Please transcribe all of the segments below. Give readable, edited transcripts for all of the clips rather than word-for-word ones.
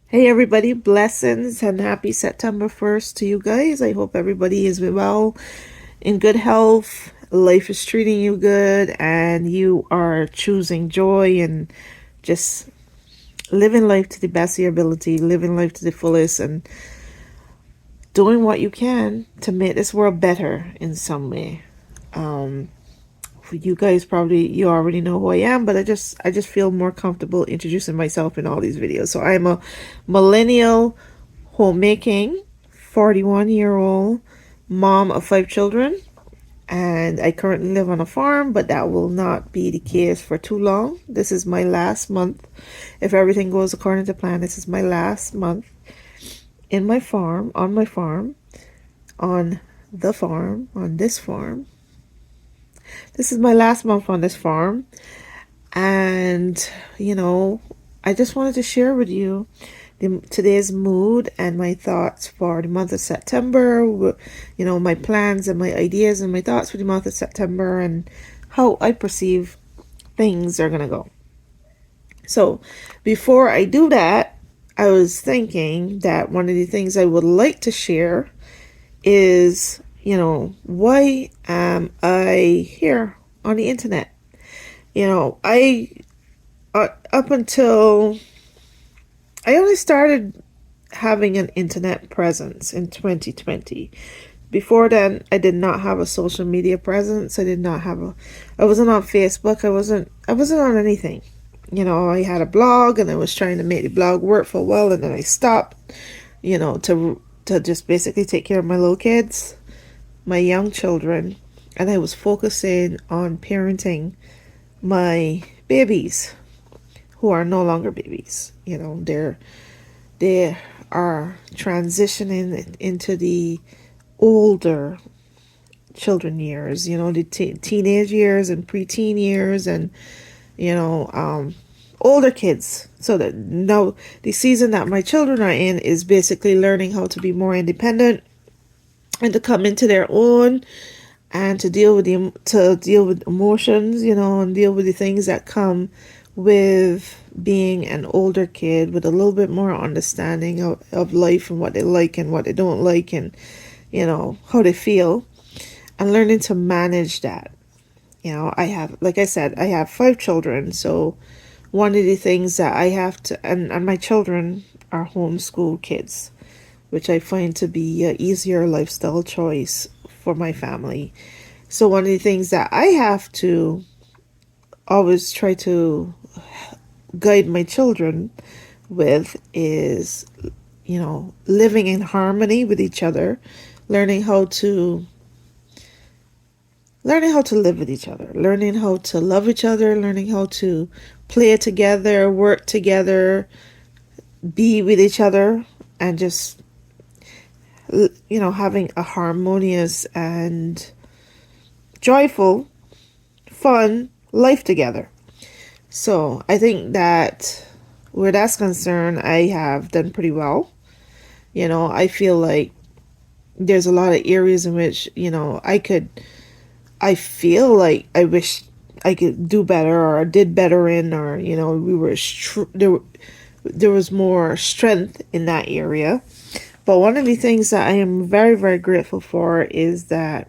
Hey everybody, blessings and happy September 1st to you guys. I hope everybody is well, in good health, life is treating you good, and you are choosing joy and just living life to the best of your ability, living life to the fullest, and doing what you can to make this world better in some way. Um, for you guys, probably you already know who I am, but I just feel more comfortable introducing myself in all these videos. So I'm a millennial homemaking 41-year-old mom of 5 children, and I currently live on a farm, but that will not be the case for too long. This is my last month. If everything goes according to plan, this is my last month in my farm, on my farm, on the farm, on this farm. This is my last month on this farm, and you know, I just wanted to share with you today's mood and my thoughts for the month of September, my plans and my ideas and my thoughts for the month of September and how I perceive things are going to go. So, before I do that, I was thinking that one of the things I would like to share is, why am I here on the internet? I up until I only started having an internet presence in 2020. Before then, I did not have a social media presence. I wasn't on Facebook. I wasn't on anything. I had a blog and I was trying to make the blog work for a while, and then I stopped, to just basically take care of my little kids, my young children, and I was focusing on parenting my babies who are no longer babies. They are transitioning into the older children years, the teenage years and preteen years, and you know um older kids. So that now the season that my children are in is basically learning how to be more independent and to come into their own, and to deal with emotions, and deal with the things that come with being an older kid with a little bit more understanding of life and what they like and what they don't like, and how they feel, and learning to manage that. I have, like I said, I have 5 children. So one of the things that I have to, and my children are homeschool kids, which I find to be a easier lifestyle choice for my family. So one of the things that I have to always try to guide my children with is, living in harmony with each other, learning how to live with each other, learning how to love each other, learning how to play together, work together, be with each other, and just having a harmonious and joyful, fun life together. So I think that where that's concerned, I have done pretty well. I feel like there's a lot of areas in which, I feel like I wish I could do better, or I did better in, or, there was more strength in that area. But one of the things that I am very, very grateful for is that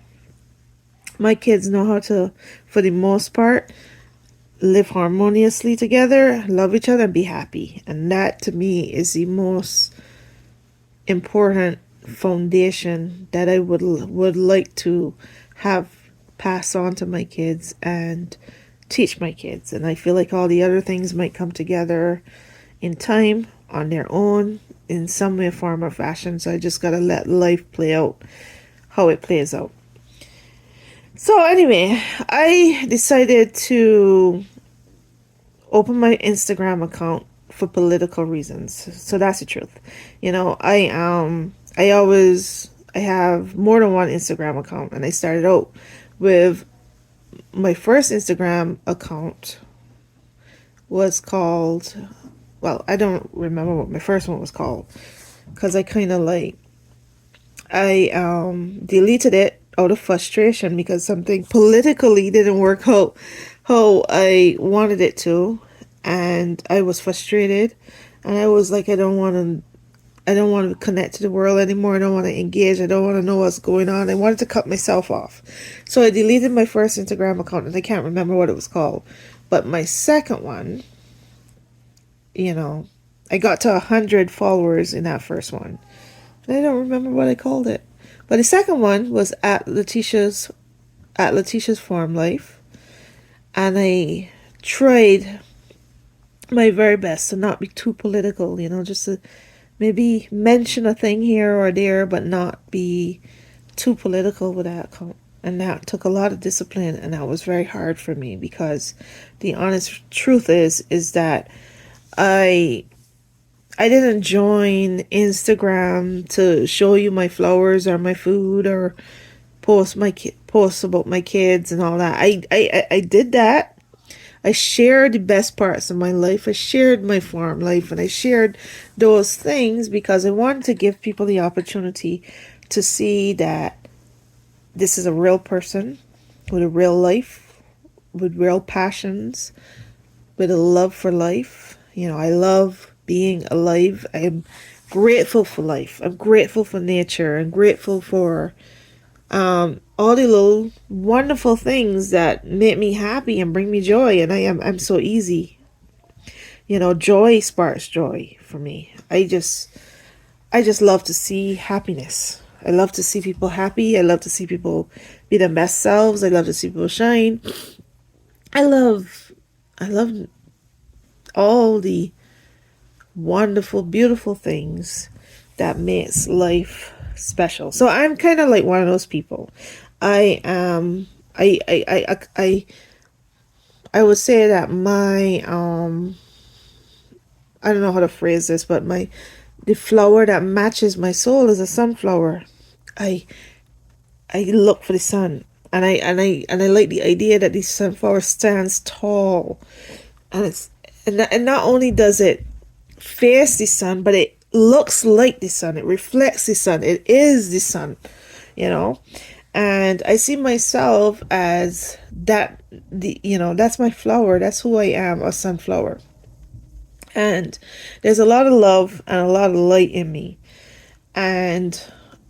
my kids know how to, for the most part, live harmoniously together, love each other, and be happy. And that to me is the most important foundation that I would like to have pass on to my kids and teach my kids. And I feel like all the other things might come together in time on their own in some way, form, or fashion. So I just gotta let life play out how it plays out. So anyway, I decided to open my Instagram account for political reasons. So that's the truth. I have more than one Instagram account, and I started out with my first Instagram account was called, well, I don't remember what my first one was called, because I deleted it out of frustration because something politically didn't work out how I wanted it to, and I was frustrated, And I was like, I don't want to connect to the world anymore. I don't want to engage. I don't want to know what's going on. I wanted to cut myself off. So I deleted my first Instagram account and I can't remember what it was called. But my second one, you know, I got to 100 followers in that first one. And I don't remember what I called it. But the second one was at Letitia's Farm Life. And I tried my very best to not be too political, just to maybe mention a thing here or there, but not be too political with that account. And that took a lot of discipline, and that was very hard for me because the honest truth is that I I didn't join Instagram to show you my flowers or my food or posts about my kids and all that. I did that. I shared the best parts of my life. I shared my farm life and I shared those things because I wanted to give people the opportunity to see that this is a real person with a real life, with real passions, with a love for life. I love being alive. I'm grateful for life. I'm grateful for nature. I'm grateful for all the little wonderful things that make me happy and bring me joy. And I'm so easy. Joy sparks joy for me. I just love to see happiness. I love to see people happy. I love to see people be their best selves. I love to see people shine. I love all the wonderful, beautiful things that makes life special. So I'm kind of like one of those people. I am. I would say that my I don't know how to phrase this, but the flower that matches my soul is a sunflower. I I look for the sun, and I like the idea that the sunflower stands tall, and not only does it face the sun, but it looks like the sun. It reflects the sun. It is the sun, you know. And I see myself as that. That's my flower. That's who I am, a sunflower. And there's a lot of love and a lot of light in me. And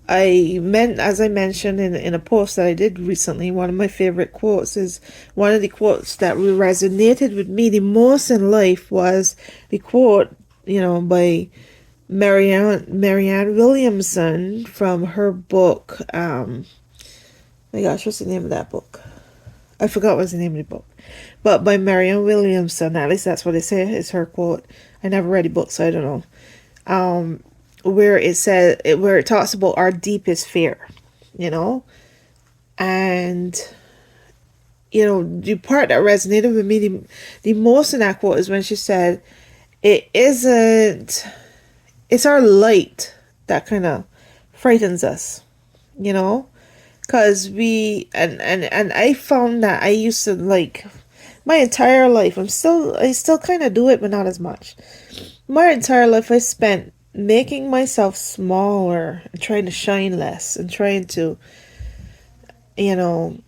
as I mentioned in a post that I did recently, one of my favorite quotes is one of the quotes that resonated with me the most in life was the quote, by Marianne Williamson from her book. My gosh, what's the name of that book? I forgot what's the name of the book. But by Marianne Williamson, at least that's what they say is her quote. I never read the book, so I don't know. Where it talks about our deepest fear, you know, and the part that resonated with me the most in that quote is when she said, it's our light that kind of frightens us, because and I found that I used to, like, my entire life, I still kind of do it, but not as much. My entire life I spent making myself smaller and trying to shine less and trying to, be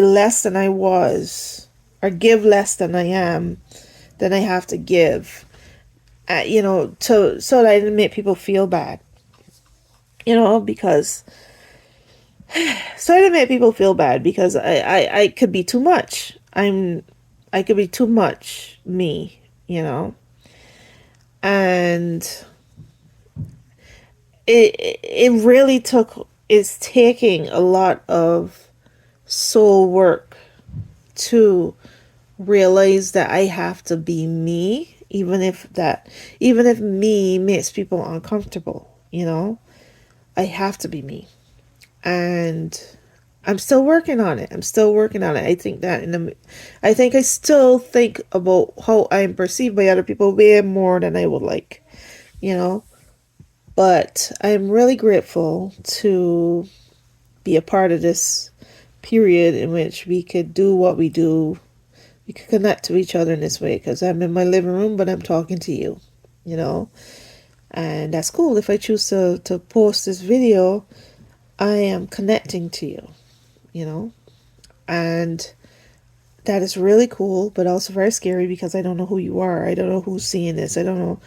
less than I was or give less than I am, than I have to give, so that I didn't make people feel bad, because so I didn't make people feel bad because I could be too much. I could be too much me, and it really is taking a lot of soul work to realize that I have to be me, even if me makes people uncomfortable, I have to be me. And I'm still working on it. I think that I still think about how I'm perceived by other people way more than I would like, you know. But I'm really grateful to be a part of this period in which we could do what we do. We could connect to each other in this way, because I'm in my living room, but I'm talking to you, And that's cool. If I choose to post this video, I am connecting to you, and that is really cool, but also very scary because I don't know who you are. I don't know who's seeing this. I don't know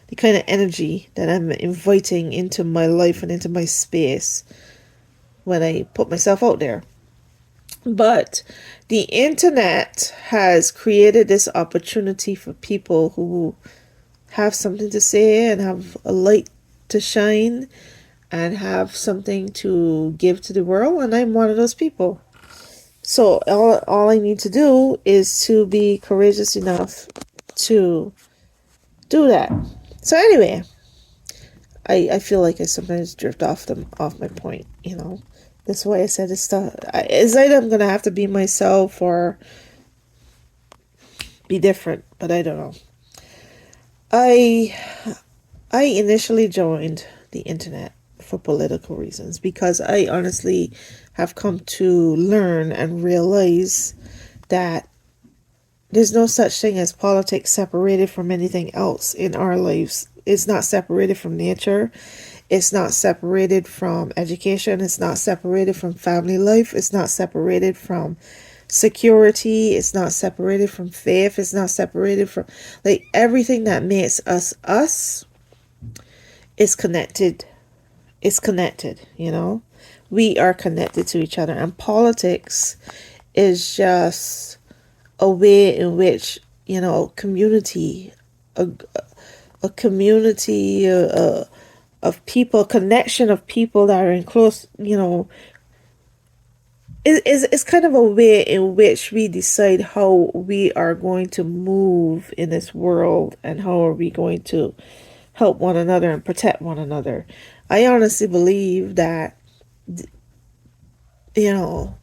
the kind of energy that I'm inviting into my life and into my space when I put myself out there. But the internet has created this opportunity for people who have something to say and have a light to shine and have something to give to the world, and I'm one of those people. So all I need to do is to be courageous enough to do that. So anyway, I feel like I sometimes drift off my point, you know. That's why I said it's either I'm gonna have to be myself or be different, but I don't know. I I initially joined the internet for political reasons because I honestly have come to learn and realize that there's no such thing as politics separated from anything else in our lives. It's not separated from nature. It's not separated from education. It's not separated from family life. It's not separated from security. It's not separated from faith. It's not separated from, like, everything that makes us us is connected. It's connected, you know? We are connected to each other. And politics is just a way in which, you know, community, a community of people, connection of people that are in close, you know, it's kind of a way in which we decide how we are going to move in this world and how are we going to help one another and protect one another. I honestly believe that, you know,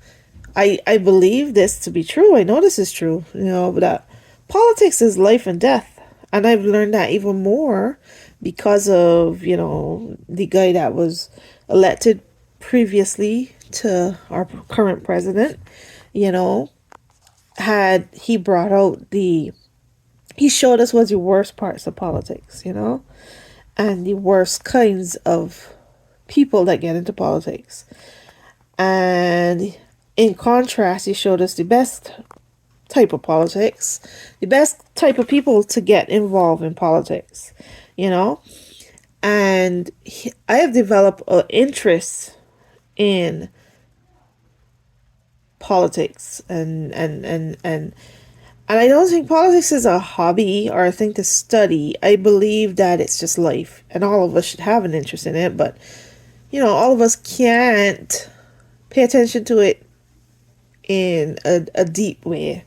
I believe this to be true. I know this is true, you know, but that politics is life and death. And I've learned that even more because of, you know, the guy that was elected previously to our current president, you know, had he brought out he showed us what the worst parts of politics, you know, and the worst kinds of people that get into politics. And in contrast, he showed us the best type of politics, the best type of people to get involved in politics, you know? And I have developed an interest in politics and I don't think politics is a hobby or a thing to study. I believe that it's just life and all of us should have an interest in it, but you know, all of us can't pay attention to it in a deep way,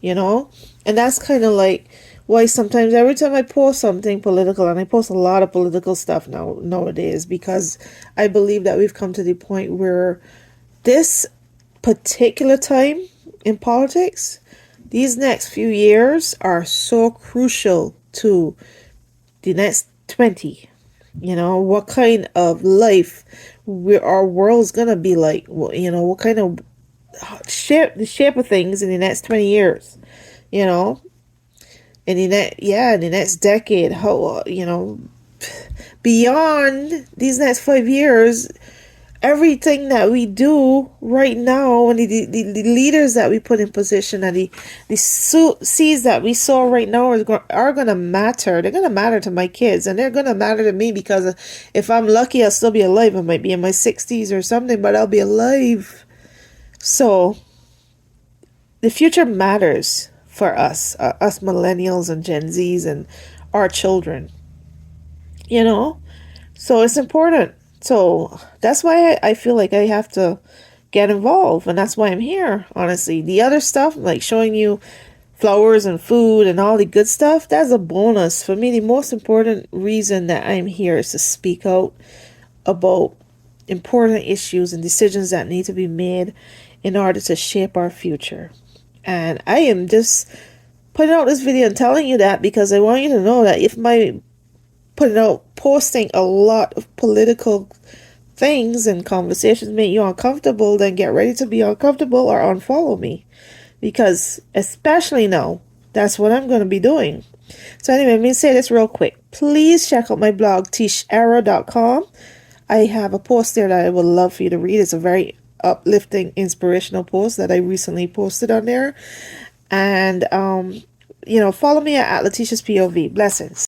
you know? And that's kind of like why sometimes every time I post something political, and I post a lot of political stuff nowadays, because I believe that we've come to the point where this particular time in politics, these next few years are so crucial to the next 20. You know, what kind of life our world's gonna be like, you know, what kind of the shape of things in the next 20 years, you know, in the next decade, how, you know, beyond these next 5 years, everything that we do right now and the leaders that we put in position and the seeds that we sow right now are going to matter. They're going to matter to my kids and they're going to matter to me because if I'm lucky, I'll still be alive. I might be in my 60s or something, but I'll be alive. So the future matters for us millennials and Gen Zs and our children, you know? So it's important. So that's why I feel like I have to get involved. And that's why I'm here, honestly. The other stuff, like showing you flowers and food and all the good stuff, that's a bonus. For me, the most important reason that I'm here is to speak out about important issues and decisions that need to be made in order to shape our future. And I am just putting out this video and telling you that because I want you to know that if my posting a lot of political things and conversations make you uncomfortable, then get ready to be uncomfortable or unfollow me. Because especially now, that's what I'm going to be doing. So anyway, let me say this real quick. Please check out my blog, tishera.com. I have a post there that I would love for you to read. It's a very uplifting, inspirational posts that I recently posted on there. And follow me at Letitia's POV. Blessings.